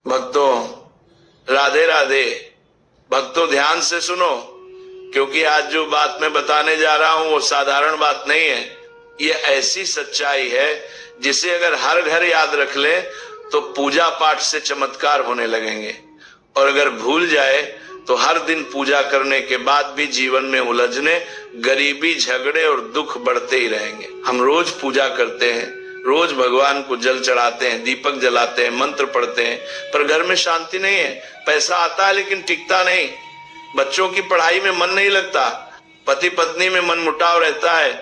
भक्तों राधे राधे। भक्तों ध्यान से सुनो, क्योंकि आज जो बात मैं बताने जा रहा हूं वो साधारण बात नहीं है। ये ऐसी सच्चाई है जिसे अगर हर घर याद रख ले तो पूजा पाठ से चमत्कार होने लगेंगे, और अगर भूल जाए तो हर दिन पूजा करने के बाद भी जीवन में उलझने, गरीबी, झगड़े और दुख बढ़ते ही रहेंगे। हम रोज पूजा करते हैं, रोज भगवान को जल चढ़ाते हैं, दीपक जलाते हैं, मंत्र पढ़ते हैं, पर घर में शांति नहीं है। पैसा आता है लेकिन टिकता नहीं, बच्चों की पढ़ाई में मन नहीं लगता, पति पत्नी में मनमुटाव रहता है,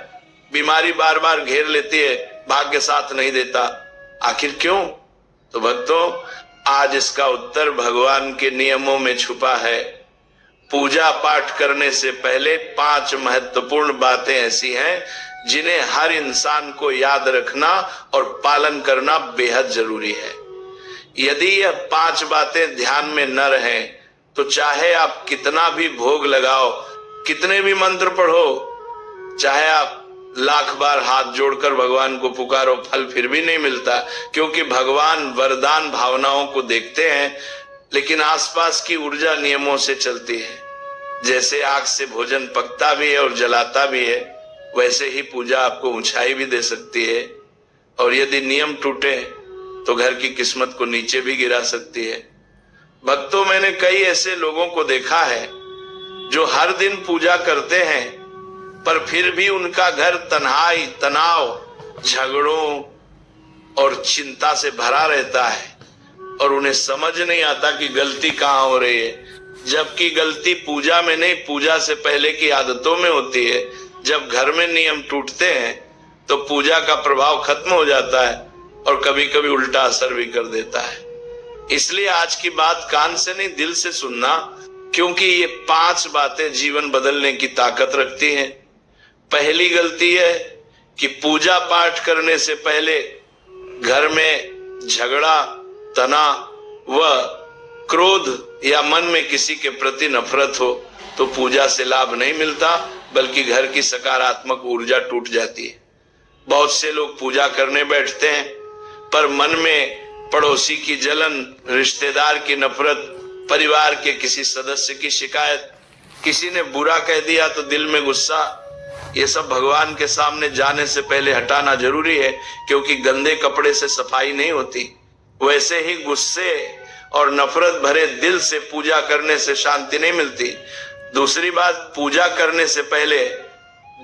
बीमारी बार बार घेर लेती है, भाग्य साथ नहीं देता। आखिर क्यों? तो भक्तों आज इसका उत्तर भगवान के नियमों में छुपा है। पूजा पाठ करने से पहले 5 महत्वपूर्ण बातें ऐसी हैं जिन्हें हर इंसान को याद रखना और पालन करना बेहद जरूरी है। यदि यह 5 बातें ध्यान में न रहें तो चाहे आप कितना भी भोग लगाओ, कितने भी मंत्र पढ़ो, चाहे आप लाख बार हाथ जोड़कर भगवान को पुकारो, फल फिर भी नहीं मिलता, क्योंकि भगवान वरदान भावनाओं को देखते हैं लेकिन आसपास की ऊर्जा नियमों से चलती है। जैसे आग से भोजन पकता भी है और जलाता भी है, वैसे ही पूजा आपको ऊंचाई भी दे सकती है, और यदि नियम टूटे तो घर की किस्मत को नीचे भी गिरा सकती है। भक्तों मैंने कई ऐसे लोगों को देखा है जो हर दिन पूजा करते हैं पर फिर भी उनका घर तन्हाई, तनाव, झगड़ों और चिंता से भरा रहता है, और उन्हें समझ नहीं आता कि गलती कहां हो रही है। जबकि गलती पूजा में नहीं, पूजा से पहले की आदतों में होती है। जब घर में नियम टूटते हैं तो पूजा का प्रभाव खत्म हो जाता है और कभी कभी उल्टा असर भी कर देता है। इसलिए आज की बात कान से नहीं, दिल से सुनना, क्योंकि ये 5 बातें जीवन बदलने की ताकत रखती हैं। पहली गलती है कि पूजा पाठ करने से पहले घर में झगड़ा, तनाव व क्रोध या मन में किसी के प्रति नफरत हो तो पूजा से लाभ नहीं मिलता, बल्कि घर की सकारात्मक ऊर्जा टूट जाती है। बहुत से लोग पूजा करने बैठते हैं पर मन में पड़ोसी की जलन, रिश्तेदार की नफरत, परिवार के किसी सदस्य की शिकायत, किसी ने बुरा कह दिया तो दिल में गुस्सा, ये सब भगवान के सामने जाने से पहले हटाना जरूरी है, क्योंकि गंदे कपड़े से सफाई नहीं होती। वैसे ही गुस्से और नफरत भरे दिल से पूजा करने से शांति नहीं मिलती। दूसरी बात, पूजा करने से पहले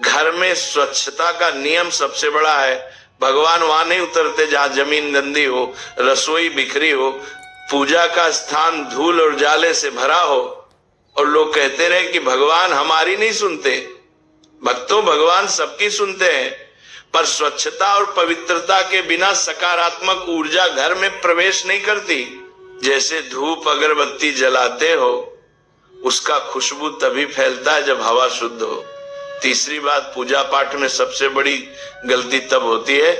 घर में स्वच्छता का नियम सबसे बड़ा है। भगवान वहां नहीं उतरते जहां जमीन गंदी हो, रसोई बिखरी हो, पूजा का स्थान धूल और जाले से भरा हो, और लोग कहते रहे कि भगवान हमारी नहीं सुनते। भक्तों भगवान सबकी सुनते हैं, पर स्वच्छता और पवित्रता के बिना सकारात्मक ऊर्जा घर में प्रवेश नहीं करती। जैसे धूप अगरबत्ती जलाते हो, उसका खुशबू तभी फैलता है जब हवा शुद्ध हो। तीसरी बात, पूजा पाठ में सबसे बड़ी गलती तब होती है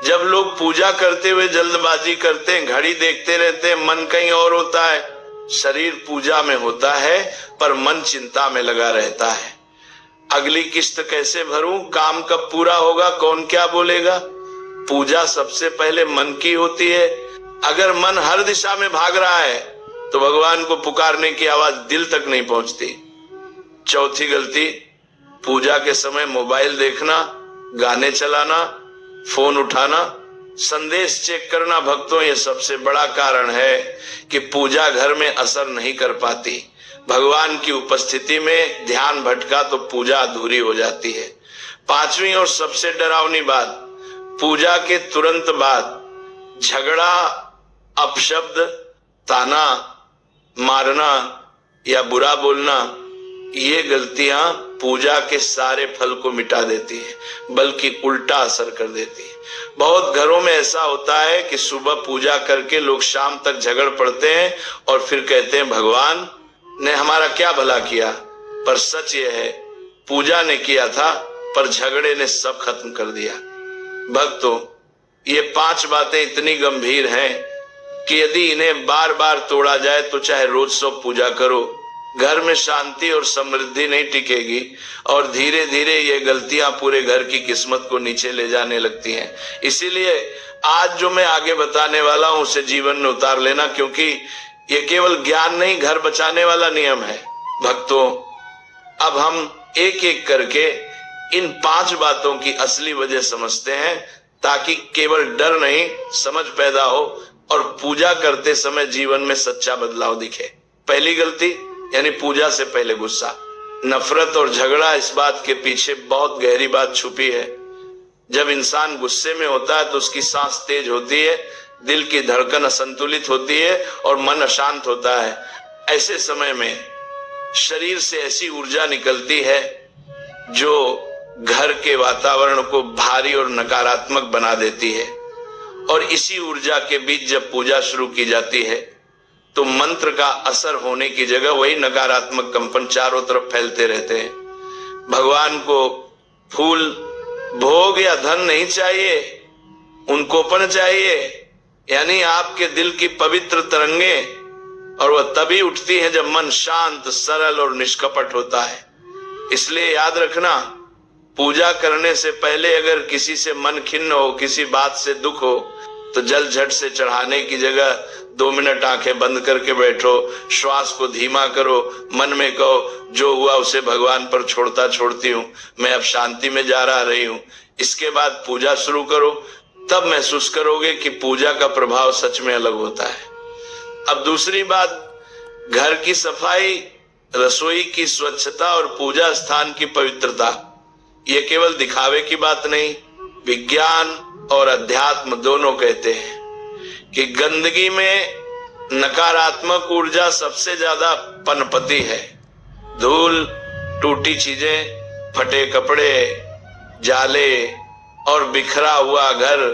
जब लोग पूजा करते हुए जल्दबाजी करते हैं, घड़ी देखते रहते हैं, मन कहीं और होता है। शरीर पूजा में होता है पर मन चिंता में लगा रहता है। अगली किस्त कैसे भरूं, काम कब पूरा होगा, कौन क्या बोलेगा। पूजा सबसे पहले मन की होती है। अगर मन हर दिशा में भाग रहा है तो भगवान को पुकारने की आवाज दिल तक नहीं पहुंचती। चौथी गलती, पूजा के समय मोबाइल देखना, गाने चलाना, फोन उठाना, संदेश चेक करना। भक्तों ये सबसे बड़ा कारण है कि पूजा घर में असर नहीं कर पाती। भगवान की उपस्थिति में ध्यान भटका तो पूजा अधूरी हो जाती है। 5वीं और सबसे डरावनी बात, पूजा के तुरंत बाद झगड़ा, अपशब्द, ताना मारना या बुरा बोलना, ये गलतियां पूजा के सारे फल को मिटा देती है, बल्कि उल्टा असर कर देती है। बहुत घरों में ऐसा होता है कि सुबह पूजा करके लोग शाम तक झगड़ पड़ते हैं और फिर कहते हैं भगवान ने हमारा क्या भला किया। पर सच ये है, पूजा ने किया था पर झगड़े ने सब खत्म कर दिया। भक्तों ये 5 बातें इतनी गंभीर हैं कि यदि इन्हें बार बार तोड़ा जाए तो चाहे रोज 100 पूजा करो, घर में शांति और समृद्धि नहीं टिकेगी और धीरे धीरे ये गलतियां पूरे घर की किस्मत को नीचे ले जाने लगती हैं। इसीलिए आज जो मैं आगे बताने वाला हूं उसे जीवन में उतार लेना, क्योंकि ये केवल ज्ञान नहीं, घर बचाने वाला नियम है। भक्तों, अब हम एक एक करके इन 5 बातों की असली वजह समझते हैं, ताकि केवल डर नहीं, समझ पैदा हो और पूजा करते समय जीवन में सच्चा बदलाव दिखे। पहली गलती यानी पूजा से पहले गुस्सा, नफरत और झगड़ा। इस बात के पीछे बहुत गहरी बात छुपी है। जब इंसान गुस्से में होता है तो उसकी सांस तेज होती है, दिल की धड़कन असंतुलित होती है और मन अशांत होता है। ऐसे समय में शरीर से ऐसी ऊर्जा निकलती है जो घर के वातावरण को भारी और नकारात्मक बना देती है। और इसी ऊर्जा के बीच जब पूजा शुरू की जाती है तो मंत्र का असर होने की जगह वही नकारात्मक कंपन चारों तरफ फैलते रहते हैं। भगवान को फूल, भोग या धन नहीं चाहिए, उनकोपन चाहिए, यानी आपके दिल की पवित्र तरंगे, और वह तभी उठती है जब मन शांत, सरल और निष्कपट होता है। इसलिए याद रखना, पूजा करने से पहले अगर किसी से मन खिन्न हो, किसी बात से दुख हो, तो जल झट से चढ़ाने की जगह 2 मिनट आंखें बंद करके बैठो, श्वास को धीमा करो, मन में कहो जो हुआ उसे भगवान पर छोड़ता छोड़ती हूँ, मैं अब शांति में जा रही हूँ। इसके बाद पूजा शुरू करो, तब महसूस करोगे कि पूजा का प्रभाव सच में अलग होता है। अब दूसरी बात, घर की सफाई, रसोई की स्वच्छता और पूजा स्थान की पवित्रता, ये केवल दिखावे की बात नहीं, विज्ञान और अध्यात्म दोनों कहते हैं कि गंदगी में नकारात्मक ऊर्जा सबसे ज्यादा पनपती है। धूल, टूटी चीजें, फटे कपड़े, जाले और बिखरा हुआ घर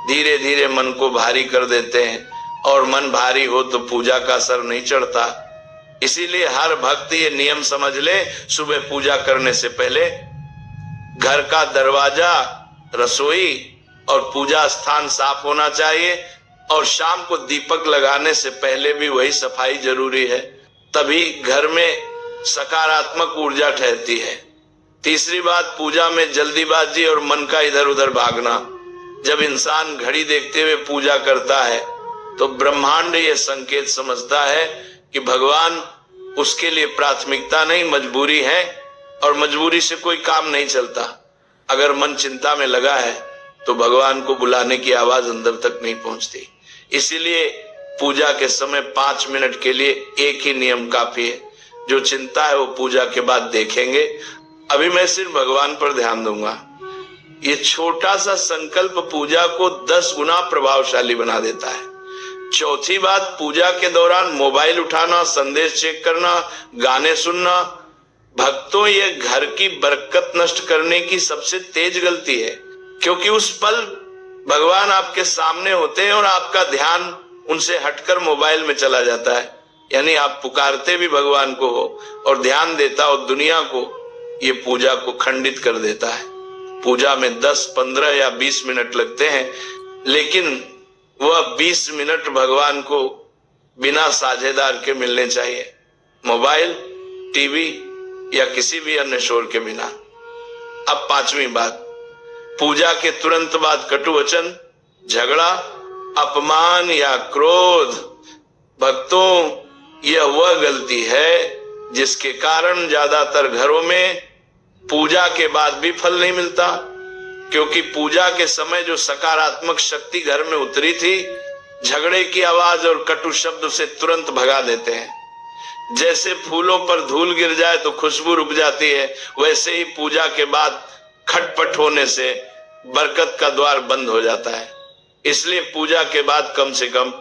धीरे धीरे मन को भारी कर देते हैं, और मन भारी हो तो पूजा का असर नहीं चढ़ता। इसीलिए हर भक्त ये नियम समझ ले, सुबह पूजा करने से पहले घर का दरवाजा, रसोई और पूजा स्थान साफ होना चाहिए, और शाम को दीपक लगाने से पहले भी वही सफाई जरूरी है, तभी घर में सकारात्मक ऊर्जा ठहरती है। तीसरी बात, पूजा में जल्दीबाजी और मन का इधर उधर भागना। जब इंसान घड़ी देखते हुए पूजा करता है तो ब्रह्मांड ये संकेत समझता है कि भगवान उसके लिए प्राथमिकता नहीं, मजबूरी है, और मजबूरी से कोई काम नहीं चलता। अगर मन चिंता में लगा है तो भगवान को बुलाने की आवाज अंदर तक नहीं पहुंचती। इसीलिए पूजा के समय 5 मिनट के लिए एक ही नियम काफी है। जो चिंता है वो पूजा के बाद देखेंगे। अभी मैं सिर्फ भगवान पर ध्यान दूंगा। ये छोटा सा संकल्प पूजा को 10 गुना प्रभावशाली बना देता है। चौथी बात, पूजा के दौरान मोबाइल उठाना, संदेश चेक करना, गाने सुनना, भक्तों ये घर की बरकत नष्ट करने की सबसे तेज गलती है, क्योंकि उस पल भगवान आपके सामने होते हैं और आपका ध्यान उनसे हटकर मोबाइल में चला जाता है। यानी आप पुकारते भी भगवान को हो और ध्यान देता हो दुनिया को, ये पूजा को खंडित कर देता है। पूजा में 10, 15 या 20 मिनट लगते हैं, लेकिन वह 20 मिनट भगवान को बिना साझेदार के मिलने चाहिए, मोबाइल, टीवी या किसी भी अन्य शोर के बिना। अब 5वीं बात, पूजा के तुरंत बाद कटु वचन, झगड़ा, अपमान या क्रोध। भक्तों, यह वह गलती है जिसके कारण ज्यादातर घरों में पूजा के बाद भी फल नहीं मिलता, क्योंकि पूजा के समय जो सकारात्मक शक्ति घर में उतरी थी, झगड़े की आवाज और कटु शब्द उसे तुरंत भगा देते हैं। जैसे फूलों पर धूल गिर जाए तो खुशबू रुक जाती है, वैसे ही पूजा के बाद खटपट होने से बरकत का द्वार बंद हो जाता है। इसलिए पूजा के बाद कम से कम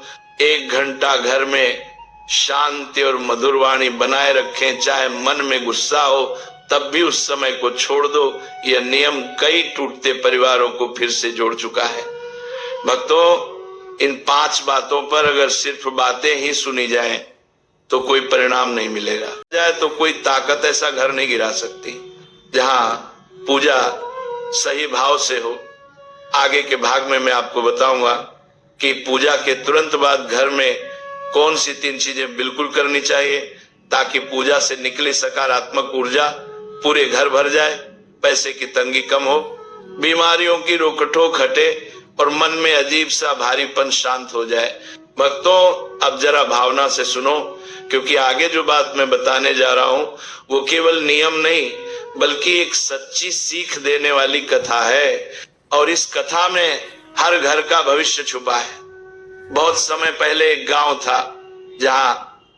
1 घंटा घर में शांति और मधुर वाणी बनाए रखें। चाहे मन में गुस्सा हो तब भी उस समय को छोड़ दो। यह नियम कई टूटते परिवारों को फिर से जोड़ चुका है। भक्तों, इन 5 बातों पर अगर सिर्फ बातें ही सुनी जाएं तो कोई परिणाम नहीं मिलेगा। जाए तो कोई ताकत ऐसा घर नहीं गिरा सकती जहां पूजा सही भाव से हो। आगे के भाग में मैं आपको बताऊंगा कि पूजा के तुरंत बाद घर में कौन सी 3 चीजें बिल्कुल करनी चाहिए ताकि पूजा से निकली सकारात्मक ऊर्जा पूरे घर भर जाए, पैसे की तंगी कम हो, बीमारियों की रोकटोक हटे और मन में अजीब सा भारीपन शांत हो जाए। भक्तों, अब जरा भावना से सुनो, क्योंकि आगे जो बात मैं बताने जा रहा हूं वो केवल नियम नहीं बल्कि एक सच्ची सीख देने वाली कथा है, और इस कथा में हर घर का भविष्य छुपा है। बहुत समय पहले एक गांव था जहां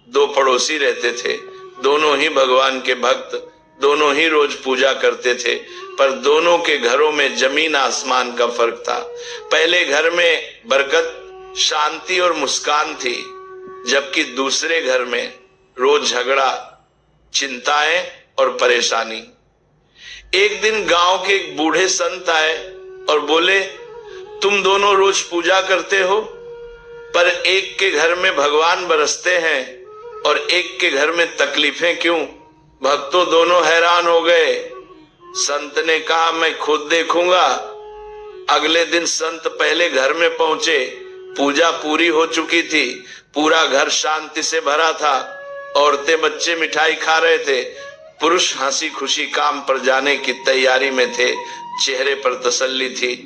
दो पड़ोसी रहते थे। दोनों ही भगवान के भक्त, दोनों ही रोज पूजा करते थे, पर दोनों के घरों में जमीन आसमान का फर्क था। पहले घर में बरकत, शांति और मुस्कान थी, जबकि दूसरे घर में रोज झगड़ा, चिंताएं और परेशानी। एक दिन गांव के एक बूढ़े संत आए और बोले, तुम दोनों रोज पूजा करते हो, पर एक के घर में भगवान बरसते हैं और एक के घर में तकलीफें क्यों? भक्तों दोनों हैरान हो गए। संत ने कहा, मैं खुद देखूंगा। अगले दिन संत पहले घर में पहुंचे। पूजा पूरी हो चुकी थी, पूरा घर शांति से भरा था, औरतें बच्चे मिठाई खा रहे थे, पुरुष हंसी खुशी काम पर जाने की तैयारी में थे, चेहरे पर तसल्ली थी।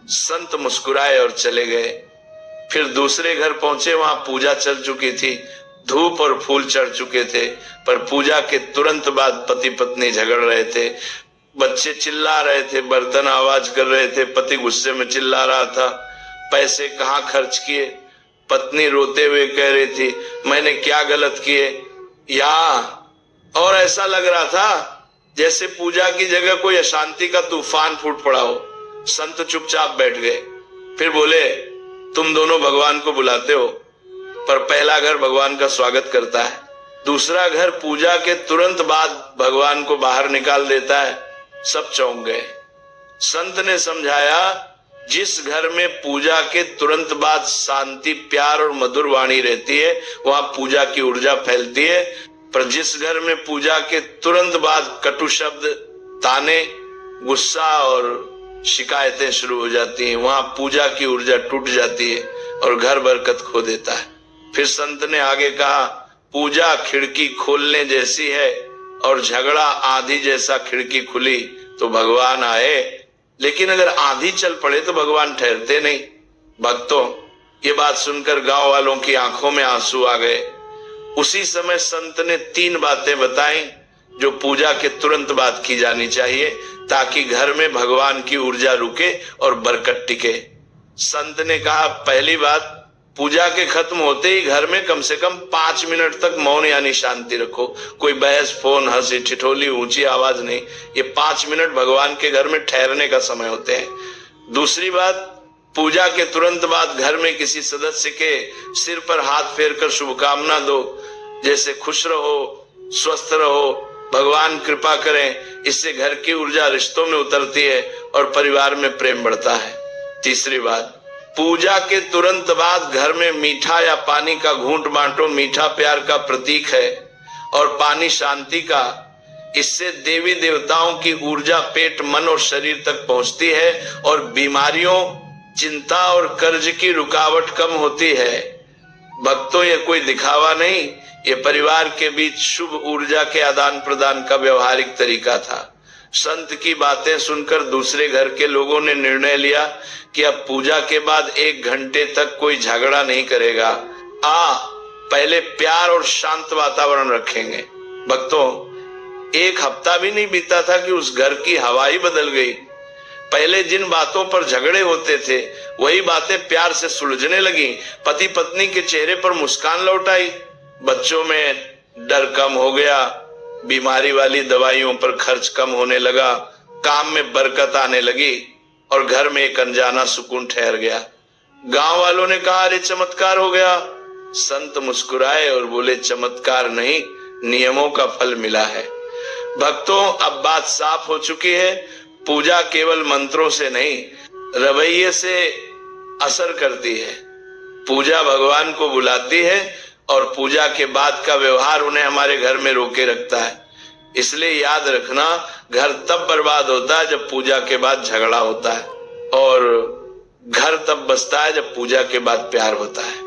संत मुस्कुराए और चले गए। फिर दूसरे घर पहुंचे, वहां पूजा चल चुकी थी, धूप और फूल चढ़ चुके थे, पर पूजा के तुरंत बाद पति पत्नी झगड़ रहे थे, बच्चे चिल्ला रहे थे, बर्तन आवाज कर रहे थे, पति गुस्से में चिल्ला रहा था, पैसे कहाँ खर्च किए, पत्नी रोते हुए कह रही थी, मैंने क्या गलत किए, और ऐसा लग रहा था जैसे पूजा की जगह कोई अशांति का तूफान फूट पड़ा हो। संत चुपचाप बैठ गए। फिर बोले, तुम दोनों भगवान को बुलाते हो, पर पहला घर भगवान का स्वागत करता है, दूसरा घर पूजा के तुरंत बाद भगवान को बाहर निकाल देता है। सब चौंक गए। संत ने समझाया, जिस घर में पूजा के तुरंत बाद शांति, प्यार और मधुर वाणी रहती है, वहां पूजा की ऊर्जा फैलती है, पर जिस घर में पूजा के तुरंत बाद कटु शब्द, ताने, गुस्सा और शिकायतें शुरू हो जाती हैं, वहां पूजा की ऊर्जा टूट जाती है और घर बरकत खो देता है। फिर संत ने आगे कहा, पूजा खिड़की खोलने जैसी है और झगड़ा आंधी जैसा खिड़की खुली तो भगवान आए, लेकिन अगर आंधी चल पड़े तो भगवान ठहरते नहीं। भक्तों, ये बात सुनकर गांव वालों की आंखों में आंसू आ गए। उसी समय संत ने 3 बातें बताई जो पूजा के तुरंत बाद की जानी चाहिए, ताकि घर में भगवान की ऊर्जा रुके और बरकत टिके। संत ने कहा, पहली बात, पूजा के खत्म होते ही घर में कम से कम 5 मिनट तक मौन यानी शांति रखो। कोई बहस, फोन, हंसी ठिठोली, ऊंची आवाज नहीं। ये 5 मिनट भगवान के घर में ठहरने का समय होते हैं। दूसरी बात, पूजा के तुरंत बाद घर में किसी सदस्य के सिर पर हाथ फेरकर शुभकामना दो, जैसे खुश रहो, स्वस्थ रहो, भगवान कृपा करें। इससे घर की ऊर्जा रिश्तों में उतरती है और परिवार में प्रेम बढ़ता है। तीसरी बात, पूजा के तुरंत बाद घर में मीठा या पानी का घूंट बांटो। मीठा प्यार का प्रतीक है और पानी शांति का। इससे देवी देवताओं की ऊर्जा पेट, मन और शरीर तक पहुंचती है और बीमारियों, चिंता और कर्ज की रुकावट कम होती है। भक्तों, ये कोई दिखावा नहीं, ये परिवार के बीच शुभ ऊर्जा के आदान प्रदान का व्यवहारिक तरीका था। संत की बातें सुनकर दूसरे घर के लोगों ने निर्णय लिया कि अब पूजा के बाद 1 घंटे तक कोई झगड़ा नहीं करेगा। पहले प्यार और शांत वातावरण रखेंगे। भक्तों, 1 हफ्ता भी नहीं बीता था कि उस घर की हवा ही बदल गई। पहले जिन बातों पर झगड़े होते थे, वही बातें प्यार से सुलझने लगी। पति पत्नी के चेहरे पर मुस्कान लौट आई, बच्चों में डर कम हो गया, बीमारी वाली दवाइयों पर खर्च कम होने लगा, काम में बरकत आने लगी और घर में एक अनजाना सुकून ठहर गया। गांव वालों ने कहा, अरे चमत्कार हो गया। संत मुस्कुराए और बोले, चमत्कार नहीं, नियमों का फल मिला है। भक्तों, अब बात साफ हो चुकी है। पूजा केवल मंत्रों से नहीं, रवैये से असर करती है। पूजा भगवान को बुलाती है और पूजा के बाद का व्यवहार उन्हें हमारे घर में रोके रखता है। इसलिए याद रखना, घर तब बर्बाद होता है जब पूजा के बाद झगड़ा होता है, और घर तब बसता है जब पूजा के बाद प्यार होता है।